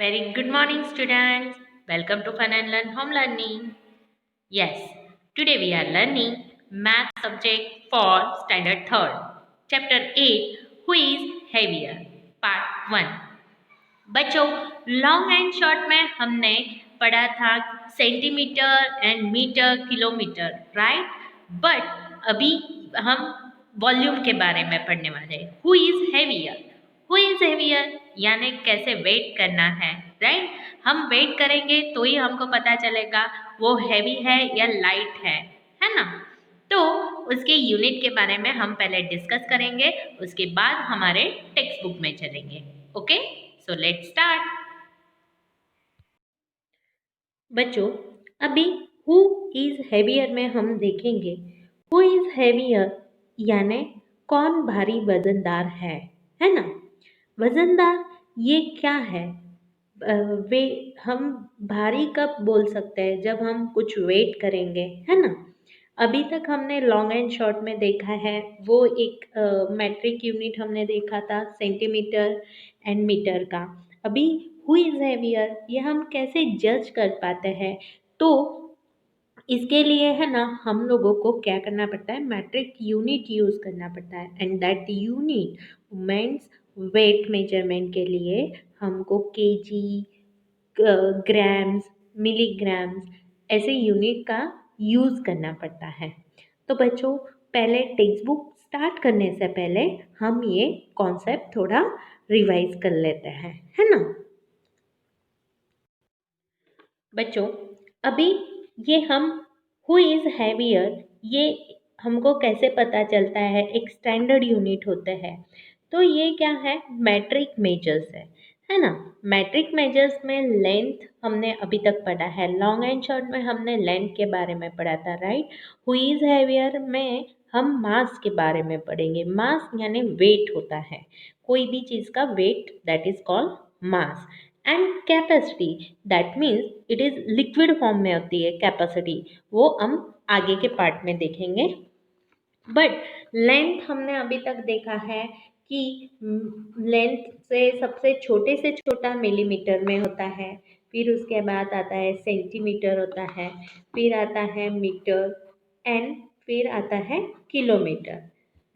Very good morning, students. Welcome to Fun and Learn Home Learning. Yes, today we are learning Math subject for Standard 3rd, Chapter 8, Who is Heavier, Part 1. बच्चों, long and short में हमने पढ़ा था centimetre and metre kilometre, right? But अभी हम volume के बारे में पढ़ने वाले हैं। हु इज हेवियर यानी कैसे वेट करना है, राइट? हम वेट करेंगे तो ही हमको पता चलेगा वो हैवी है या लाइट है ना? तो उसके यूनिट के बारे में हम पहले डिस्कस करेंगे, उसके बाद हमारे टेक्स्ट बुक में चलेंगे। Okay, so let's start. बच्चों, अभी हु इज हेवियर में हम देखेंगे हु इज हेवियर यानी कौन भारी वजनदार है ना? वजनदार ये क्या है? वे हम भारी कब बोल सकते हैं? जब हम कुछ वेट करेंगे, है ना? अभी तक हमने लॉन्ग एंड शॉर्ट में देखा है, वो एक मैट्रिक यूनिट हमने देखा था सेंटीमीटर एंड मीटर का। अभी हु इज हेवियर ये हम कैसे जज कर पाते हैं? तो इसके लिए है ना, हम लोगों को क्या करना पड़ता है? मैट्रिक यूनिट यूज़ करना पड़ता है and that unit means weight measurement के लिए हमको केजी, ग्राम्स, मिलीग्राम्स ऐसे यूनिट का यूज़ करना पड़ता है। तो बच्चों, पहले टेक्स्ट बुक स्टार्ट करने से पहले हम ये कॉन्सेप्ट थोड़ा रिवाइज कर लेते हैं, है ना? बच्चों, अभी ये हम हु इज़ हैवियर ये हमको कैसे पता चलता है? एक स्टैंडर्ड यूनिट होते हैं। तो ये क्या है? मैट्रिक मेजर्स है ना? मैट्रिक मेजर्स में लेंथ हमने अभी तक पढ़ा है, लॉन्ग एंड शॉर्ट में हमने लेंथ के बारे में पढ़ा था, राइट? हु इज़ हैवियर में हम मास के बारे में पढ़ेंगे। मास यानी वेट होता है, कोई भी चीज़ का weight, that is called mass. And capacity that means it is liquid form में होती है कैपेसिटी, वो हम आगे के पार्ट में देखेंगे। बट लेंथ हमने अभी तक देखा है कि लेंथ सबसे छोटे से छोटा मिलीमीटर में होता है, फिर उसके बाद आता है सेंटीमीटर होता है, फिर आता है मीटर एंड फिर आता है किलोमीटर,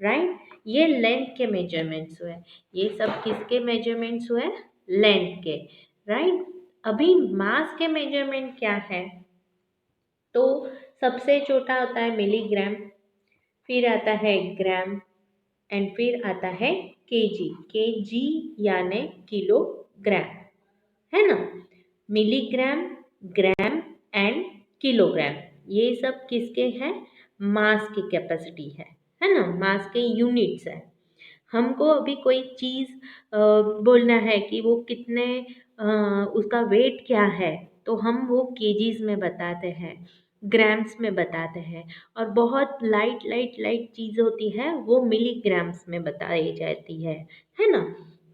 राइट? ये लेंथ के मेजरमेंट्स हुए। ये सब किसके मेजरमेंट्स हुए? लेंथ के, राइट? अभी मास के मेजरमेंट क्या है? तो सबसे छोटा होता है मिलीग्राम, फिर आता है ग्राम एंड फिर आता है केजी। केजी यानी किलोग्राम, है ना? मिलीग्राम, ग्राम एंड किलोग्राम ये सब किसके हैं? मास की कैपेसिटी है ना? मास के यूनिट्स है। हमको अभी कोई चीज़ बोलना है कि वो कितने उसका वेट क्या है, तो हम वो केजीज में बताते हैं, ग्राम्स में बताते हैं, और बहुत लाइट लाइट लाइट चीज़ होती है वो मिलीग्राम्स में बताई जाती है ना?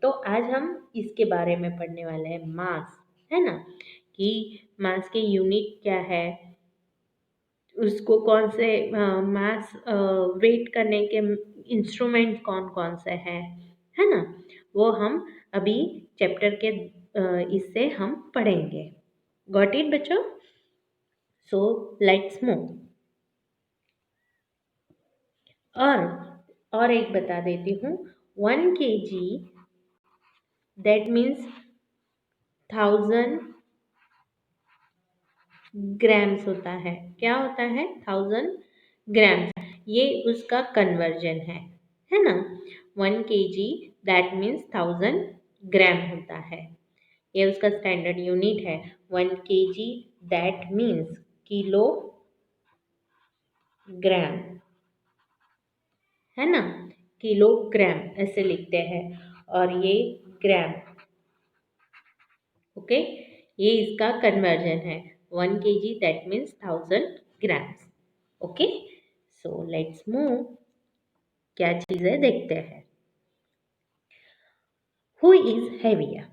तो आज हम इसके बारे में पढ़ने वाले हैं, मास, है ना? कि मास के यूनिट क्या है, उसको कौन से मास वेट करने के इंस्ट्रूमेंट कौन कौन से हैं, है ना? वो हम अभी चैप्टर के इससे हम पढ़ेंगे। गॉट इट बच्चों? So let's move. और एक बता देती हूँ, 1 kg दैट मीन्स 1000 ग्राम्स होता है। क्या होता है? 1000 ग्राम्स, ये उसका कन्वर्जन है ना? 1 kg दैट मीन्स 1000 ग्राम होता है, ये उसका स्टैंडर्ड यूनिट है। 1 kg दैट मीन्स किलोग्राम, है ना? किलोग्राम ऐसे लिखते हैं, और ये ग्राम, ओके? ये इसका कन्वर्जन है। 1 kg that means 1000 grams, okay? So let's move, क्या चीज़ें देखते हैं। हु इज हैवियर,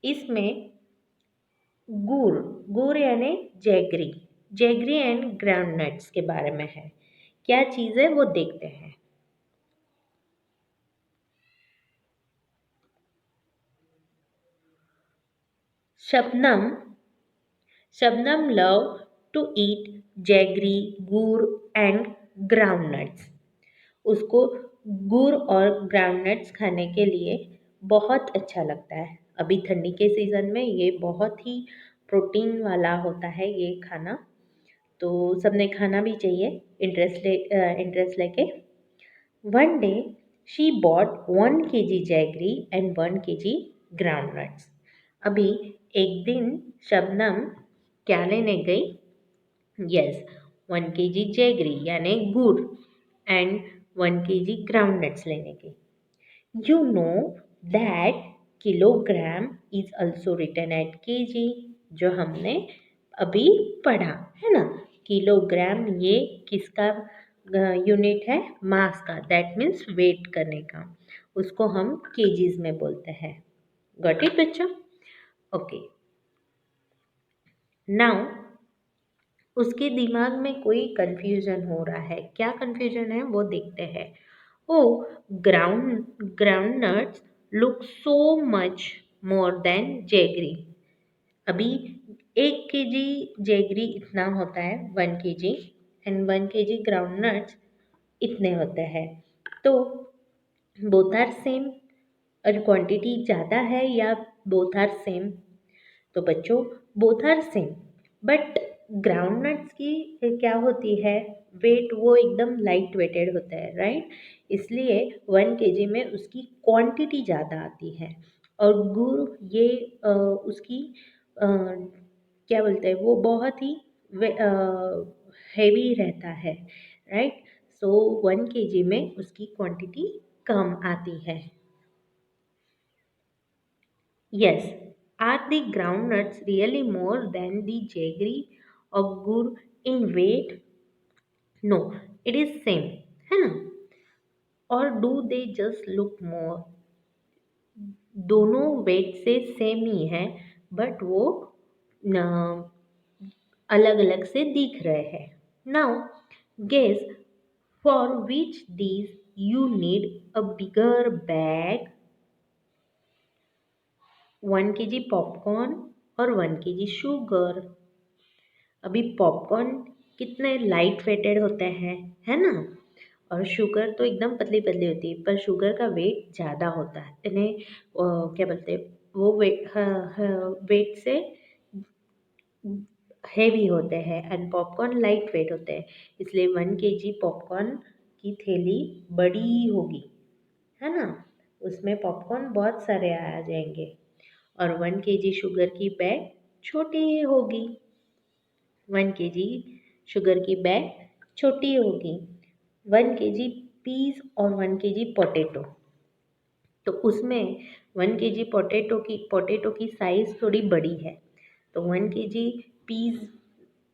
इसमें गुड़, गुड़ यानी जैगरी, जैगरी एंड ग्राउंडनट्स के बारे में है। क्या चीज़ है वो देखते हैं। Shabnam Shabnam love to eat jaggery gur and groundnuts. उसको गुड़ और ग्राउंडनट्स खाने के लिए बहुत अच्छा लगता है। अभी ठंडी के सीज़न में ये बहुत ही प्रोटीन वाला होता है ये खाना, तो सबने खाना भी चाहिए इंटरेस्ट लेके। One day she bought 1 kg jaggery and 1 kg groundnuts. अभी एक दिन शबनम क्या लेने गई? यस, 1 kg जैगरी यानी गुड़ एंड 1 kg groundnuts लेने गई। You know that kilogram is also written at kg, जो हमने अभी पढ़ा है ना। किलोग्राम ये किसका यूनिट है? मास का, दैट मीन्स वेट करने का। उसको हम केजीज में बोलते हैं। गॉट इट बच्चों? ओके, नाउ उसके दिमाग में कोई कंफ्यूजन हो रहा है। क्या कंफ्यूजन है वो देखते हैं। Oh, groundnuts look so much more than jaggery. अभी 1 kg जैगरी इतना होता है, 1 kg, एंड 1 kg ग्राउंडनट्स इतने होते हैं। तो बोथ आर सेम, और क्वांटिटी ज़्यादा है या बोथ आर सेम? तो बच्चों both are same, but groundnuts की क्या होती है, वेट वो एकदम लाइट वेटेड होता है, राइट। इसलिए 1 kg में उसकी क्वांटिटी ज़्यादा आती है। और गुड़ ये उसकी क्या बोलते हैं, वो बहुत ही हैवी रहता है, राइट। सो 1 kg में उसकी क्वांटिटी कम आती है। Yes, are the groundnuts really more than the jaggery or gur in weight? No, it is same, है ना? Or do they just look more? दोनों वेट से सेम ही है, बट वो अलग अलग से दिख रहे हैं। Now guess for which these you need a bigger bag, 1 kg popcorn और 1 kg शुगर। अभी पॉपकॉर्न कितने लाइट वेटेड होते हैं, है ना। और शुगर तो एकदम पतली पतली होती है, पर शुगर का वेट ज़्यादा होता है। इन्हें क्या बोलते हैं, वो वेट से हेवी होते हैं, एंड पॉपकॉर्न लाइट वेट होते हैं। इसलिए 1 kg पॉपकॉर्न की थैली बड़ी होगी, है ना। उसमें पॉपकॉर्न बहुत सारे आ जाएंगे। और 1 kg शुगर की बैग छोटी ही होगी। 1 kg शुगर की बैग छोटी होगी। 1 kg पीस और 1 kg पोटैटो, तो उसमें 1 kg पोटैटो की साइज़ थोड़ी बड़ी है, तो 1 kg पीस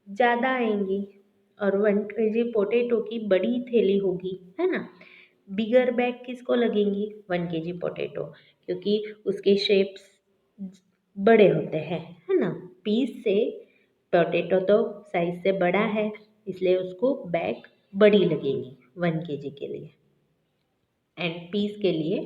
ज़्यादा आएंगी और 1 kg पोटैटो की बड़ी थैली होगी, है ना। बिगर बैग किसको लगेंगी? 1 kg पोटैटो, क्योंकि उसके शेप्स बड़े होते हैं, है ना। पीस से पोटैटो तो साइज से बड़ा है, इसलिए उसको बैग बड़ी लगेगी 1 kg के लिए, एंड पीस के लिए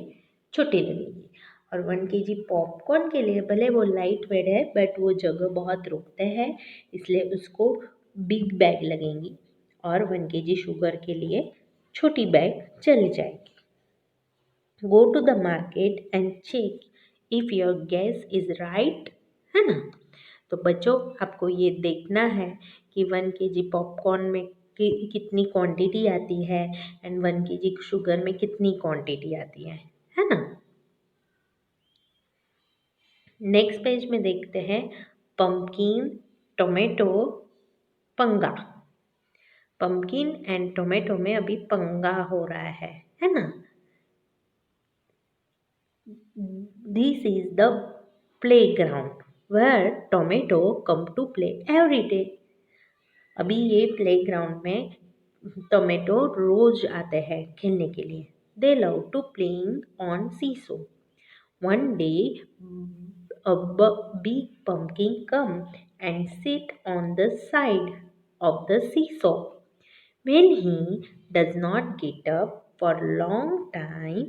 छोटी लगेगी। और 1 kg पॉपकॉर्न के लिए भले वो लाइट वेट है, बट वो जगह बहुत रोकते हैं, इसलिए उसको बिग बैग लगेंगी। और 1 kg शुगर के लिए छोटी बैग चल जाएगी। Go to the market and check if your guess is right, है ना। तो बच्चों आपको ये देखना है कि 1 kg पॉपकॉर्न में कितनी क्वांटिटी आती है, एंड 1 kg शुगर में कितनी क्वांटिटी आती है ना। नेक्स्ट पेज में देखते हैं पम्पकिन टोमेटो पंगा। पम्पकिन एंड टोमेटो में अभी पंगा हो रहा है ना। This is the playground where tomato come to play every day. अभी ये प्लेग्राउंड में टोमेटो रोज आते हैं खेलने के लिए। They love to playing on seesaw. One day, big pumpkin come and sit on the side of the seesaw. When he does not get up for a long time,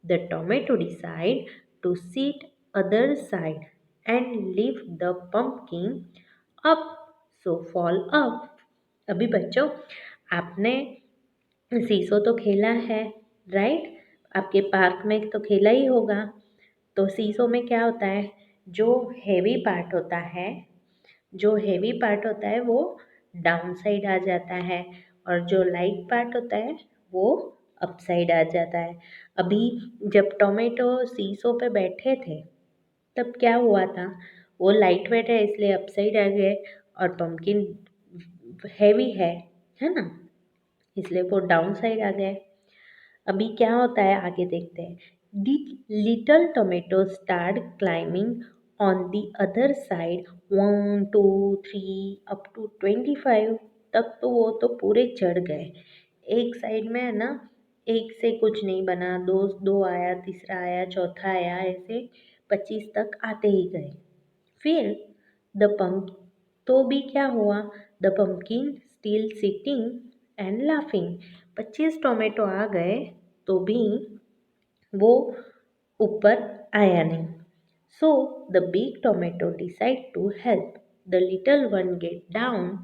the tomato decide to sit other side and lift the pumpkin up, so fall up. अभी बच्चों, आपने सीसो तो खेला है, right? आपके park में तो खेला ही होगा। तो सीसो में क्या होता है, जो हेवी पार्ट होता है, वो डाउन साइड आ जाता है, और जो लाइट पार्ट होता है वो अप साइड आ जाता है। अभी जब टोमेटो सीसो पे बैठे थे तब क्या हुआ था, वो लाइट वेट है इसलिए अप साइड आ गए, और पम्पकिन हैवी है ना, इसलिए वो डाउन साइड आ गए। अभी क्या होता है आगे देखते हैं। Little tomato start climbing on the other side, 1 2 3 up to 25। तब तो वो तो पूरे चढ़ गए। एक साइड में है ना, एक से कुछ नहीं बना, दो दो आया, तीसरा आया, चौथा आया, ऐसे 25 तक आते ही गए। फिर द पंप तो भी क्या हुआ, the pumpkin still sitting and laughing. 25 tomato आ गए तो भी वो ऊपर आया नहीं। So the big tomato decide to help the little one get down.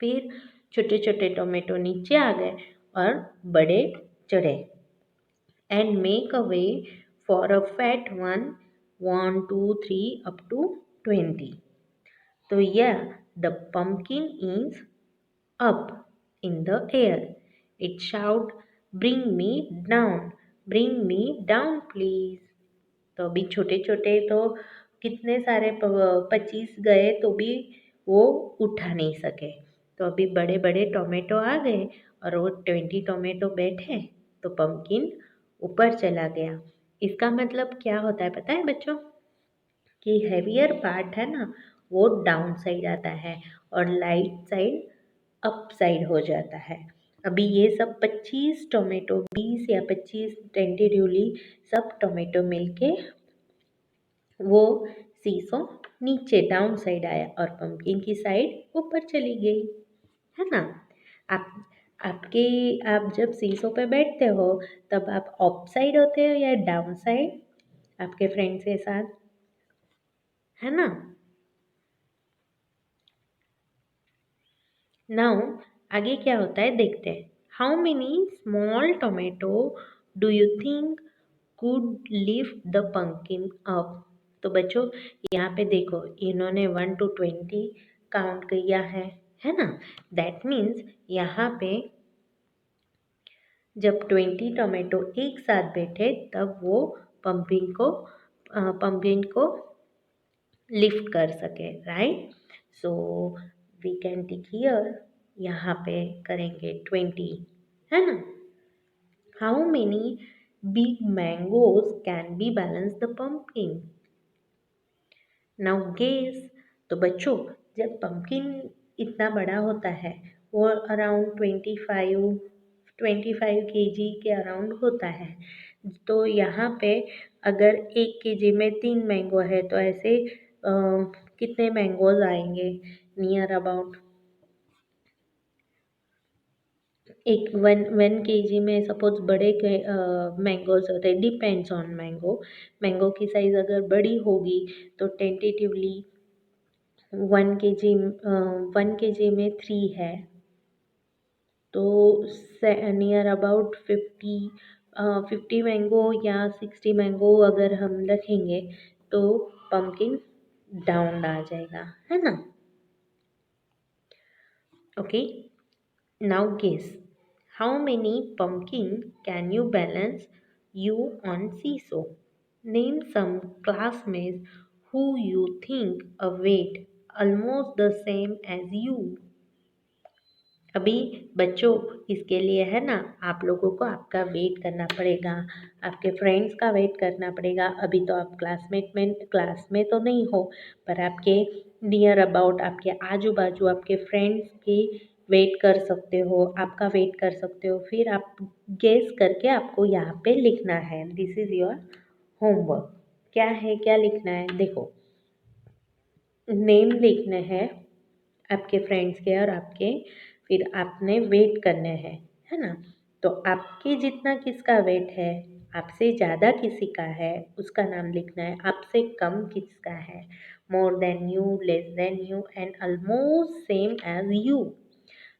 फिर छोटे छोटे टोमेटो नीचे आ गए और बड़े चढ़े, and make a way for a fat one, 1 2 3 up to 20। तो yeah, the pumpkin is up in the air. It shout, bring me down, bring me down please. तो अभी छोटे छोटे तो कितने सारे 25 गए तो भी वो उठा नहीं सके। तो अभी बड़े बड़े टोमेटो आ गए और वो 20 टोमेटो बैठे तो पम्पकिन ऊपर चला गया। इसका मतलब क्या होता है पता है बच्चों, कि हेवियर पार्ट है ना वो डाउन साइड आता है और लाइट साइड अप साइड हो जाता है। अभी ये सब 25 टोमेटो, 20 या 25 टेंटेटिवली सब टोमेटो मिलके वो सीसो नीचे डाउन साइड आया और पंपकिन की साइड ऊपर चली गई, है ना। आप आपके आप जब सीसो पे बैठते हो तब आप अप साइड होते हो या डाउन साइड आपके फ्रेंड्स के साथ, है ना। नाउ आगे क्या होता है देखते हैं। How many small tomato do you think could lift the pumpkin up. तो बच्चों यहाँ पे देखो, इन्होंने 1 to 20 काउंट किया है ना। दैट मीन्स यहाँ पे जब 20 टोमेटो एक साथ बैठे तब वो पंपकिन को लिफ्ट कर सके, right. So we can tick here, यहाँ पे करेंगे 20, है ना। How many big mangoes can be balance the pumpkin. Now guess. तो बच्चों जब पंपकिन इतना बड़ा होता है, वो अराउंड 25 kg के अराउंड होता है। तो यहाँ पे अगर 1 kg में 3 मैंगो है तो ऐसे कितने मैंगोज आएंगे, नियर अबाउट एक 1 kg में सपोज बड़े के मैंगोज होते हैं, डिपेंड्स ऑन मैंगो की साइज़ अगर बड़ी होगी तो टेंटेटिवली 1 kg में 3 है तो नियर अबाउट 50 मैंगो या 60 मैंगो अगर हम रखेंगे तो पंपकिन डाउन आ जाएगा, है ना। Okay, now guess how many pumpkin can you balance you on seesaw. Name some classmates who you think a weight almost the same as you. अभी बच्चों इसके लिए है ना, आप लोगों को आपका वेट करना पड़ेगा, आपके फ्रेंड्स का वेट करना पड़ेगा। अभी तो आप क्लास में तो नहीं हो, पर आपके नियर अबाउट आपके आजू बाजू आपके फ्रेंड्स की वेट कर सकते हो, आपका वेट कर सकते हो। फिर आप गेस करके आपको यहाँ पे लिखना है। This is your homework. क्या है, क्या लिखना है देखो, नेम लिखने हैं आपके फ्रेंड्स के और आपके, फिर आपने वेट करने हैं, है ना। तो आपके जितना किसका वेट है, आपसे ज़्यादा किसी का है उसका नाम लिखना है, आपसे कम किसका है, more than you, less than you and almost same age you.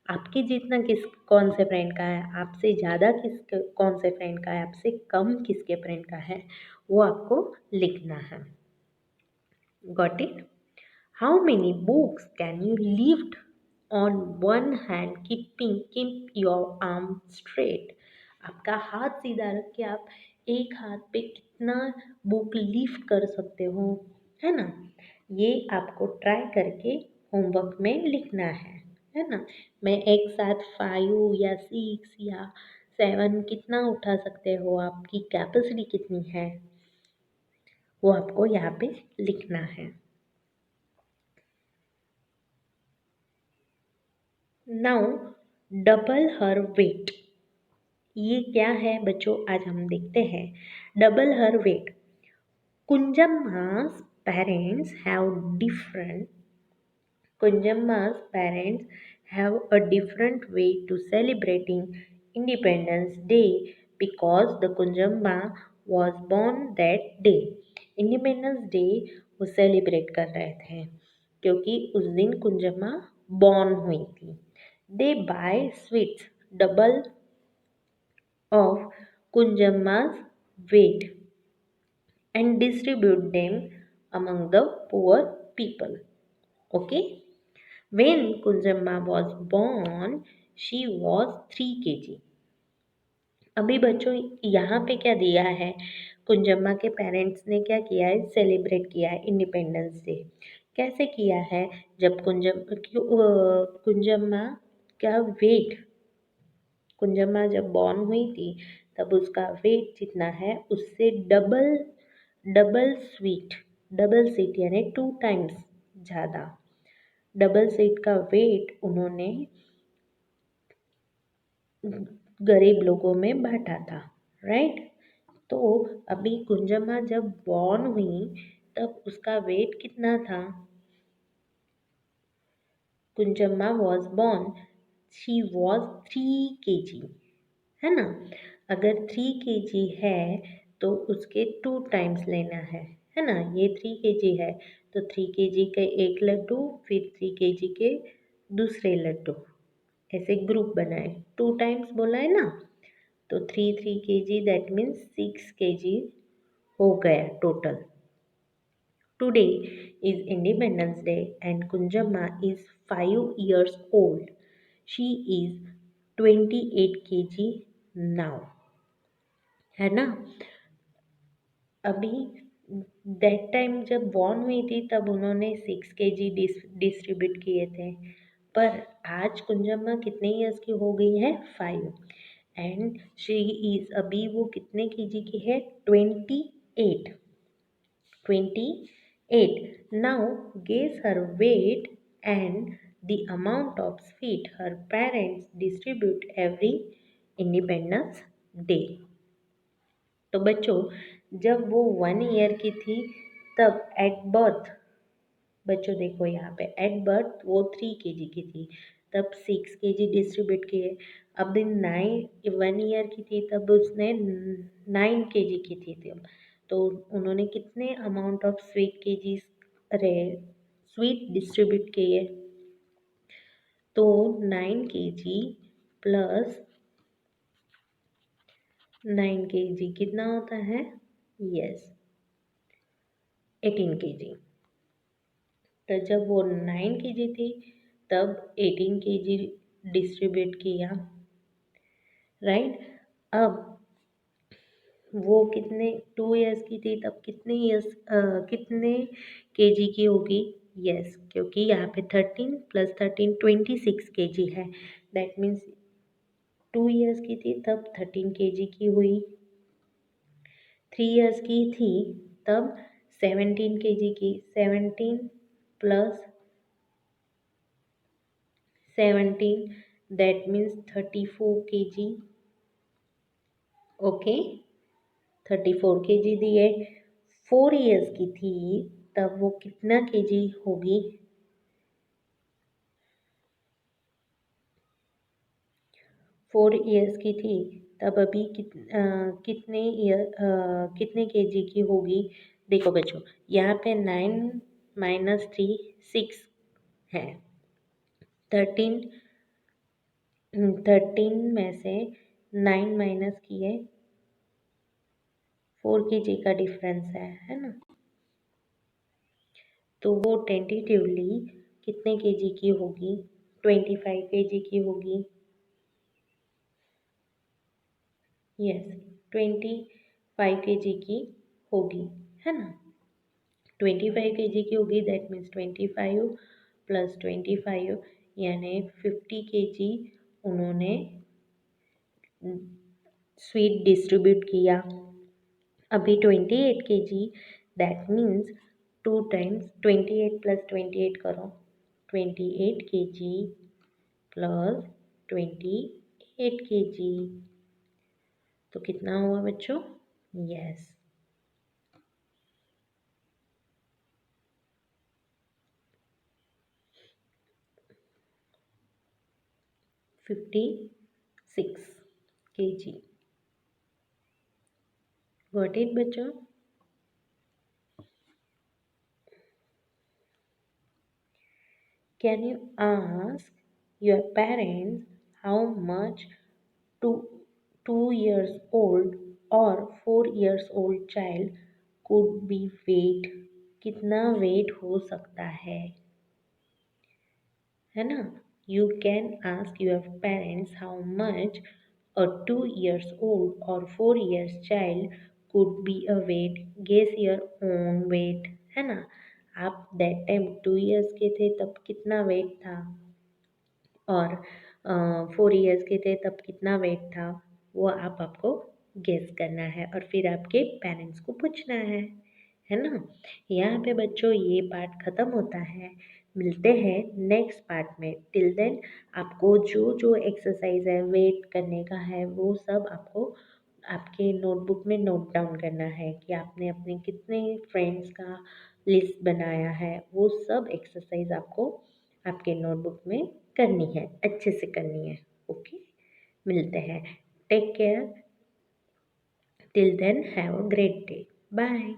आपके जितना किस कौन से फ्रेंड का है, आपसे ज़्यादा कौन से फ्रेंड का है, आपसे कम किसके फ्रेंड का है, वो आपको लिखना है। Got it? How many books can you lift on one hand keep your arm straight. आपका हाथ सीधा रख के आप एक हाथ पे कितना बुक लिफ्ट कर सकते हो, है ना? ये आपको ट्राई करके होमवर्क में लिखना है ना? मैं एक साथ 5 या 6 या 7 कितना उठा सकते हो, आपकी कैपेसिटी कितनी है, वो आपको यहाँ पे लिखना है। नाउ डबल हर वेट, ये क्या है बच्चों, आज हम देखते हैं। Double her weight, Kunjamma's parents have different Kunjamma's parents have a different way to celebrating Independence Day because the Kunjamma was born that day. Independence Day वो सेलिब्रेट कर रहे थे क्योंकि उस दिन कुंजम्मा बॉर्न हुई थी। They buy sweets double of Kunjamma's weight and distribute them among the poor people. Okay? When Kunjamma was born, she was 3 kg. अभी बच्चों यहाँ पे क्या दिया है, कुंजम्मा के पेरेंट्स ने क्या किया है, सेलिब्रेट किया है इंडिपेंडेंस डे। कैसे किया है, जब कुंजम्मा का वेट, कुंजम्मा जब बॉर्न हुई थी तब उसका वेट जितना है उससे double double sweet double seat यानी 2 टाइम्स ज़्यादा डबल सीट का वेट उन्होंने गरीब लोगों में बांटा था, राइट? तो अभी कुंजम्मा जब बॉर्न हुई तब उसका वेट कितना था, Kunjamma was born she was 3 kg, है ना? अगर 3 kg है तो उसके 2 टाइम्स लेना है ना? ये 3 kg है तो 3 kg के एक लड्डू, फिर 3 kg के दूसरे लड्डू, ऐसे ग्रुप बनाए, 2 टाइम्स बोला है ना, तो 3 kg दैट मीन्स 6 kg हो गया total. Today is Independence Day and Kunjamma is 5 years old. She is 28 kg now, है ना? अभी दैट टाइम जब बॉर्न हुई थी तब उन्होंने 6 kg डिस्ट्रीब्यूट किए थे, पर आज कुंजम्मा कितने ईयर्स की हो गई है, 5, एंड शी इज अभी वो कितने kg की है, 28। 28। Now guess her weight and the amount of sweet her parents distribute every Independence Day। तो बच्चों जब वो 1 ईयर की थी तब एट बर्थ, बच्चों देखो यहाँ पे एट बर्थ वो 3 kg की थी, तब 6 kg डिस्ट्रीब्यूट किए। अब 1 ईयर की थी तब उसने 9 kg की थी तब, तो उन्होंने कितने अमाउंट ऑफ स्वीट केजीज अरे स्वीट डिस्ट्रीब्यूट किए, तो 9 kg प्लस 9 kg कितना होता है, यस 18 kg। तो जब वो 9 kg थी तब 18 kg डिस्ट्रीब्यूट किया, राइट? अब वो कितने 2 ईयर्स की थी तब कितने केजी की होगी, यस क्योंकि यहाँ पे 13 + 13 26 kg है, दैट मीन्स 2 ईयर्स की थी तब 13 kg की हुई, 3 ईयर्स की थी तब 17 kg की, 17 + 17 that means 34 kg, okay 34 kg दिए। 4 ईयर्स की थी तब वो कितना kg होगी, 4 ईयर्स की थी तब अभी कितने केजी की होगी। देखो बच्चों, यहाँ पे 9 - 3 6 है। 13 13 में से 9 माइनस किए 4 kg का डिफरेंस है ना। तो वो टेंटेटिवली कितने केजी की होगी, 25 kg की होगी। यस, 25 kg की होगी, है ना। 25 kg की होगी, दैट मीन्स 25 + 25 यानी 50 kg उन्होंने स्वीट डिस्ट्रीब्यूट किया। अभी 28 kg, दैट मीन्स 2 टाइम्स 28 + 28 करो, 28 kg + 28 kg, तो कितना हुआ बच्चों। Yes, 56 kg। गॉट इट बच्चों। Can you ask your parents how much two years old or 4 years old child could be weight? कितना वेट हो सकता है ना। You can ask your parents how much a 2 years old or 4 years child could be a weight. Guess your own weight, है ना। आप that time 2 years के थे तब कितना वेट था, और 4 years के थे तब कितना वेट था, वो आपको गेस करना है और फिर आपके पेरेंट्स को पूछना है ना। यहाँ पे बच्चों ये पार्ट ख़त्म होता है। मिलते हैं नेक्स्ट पार्ट में। टिल देन आपको जो जो एक्सरसाइज है वेट करने का है वो सब आपको आपके नोटबुक में नोट डाउन करना है कि आपने अपने कितने फ्रेंड्स का लिस्ट बनाया है। वो सब एक्सरसाइज आपको आपके नोटबुक में करनी है, अच्छे से करनी है। ओके, मिलते हैं। Take care, till then have a great day, bye.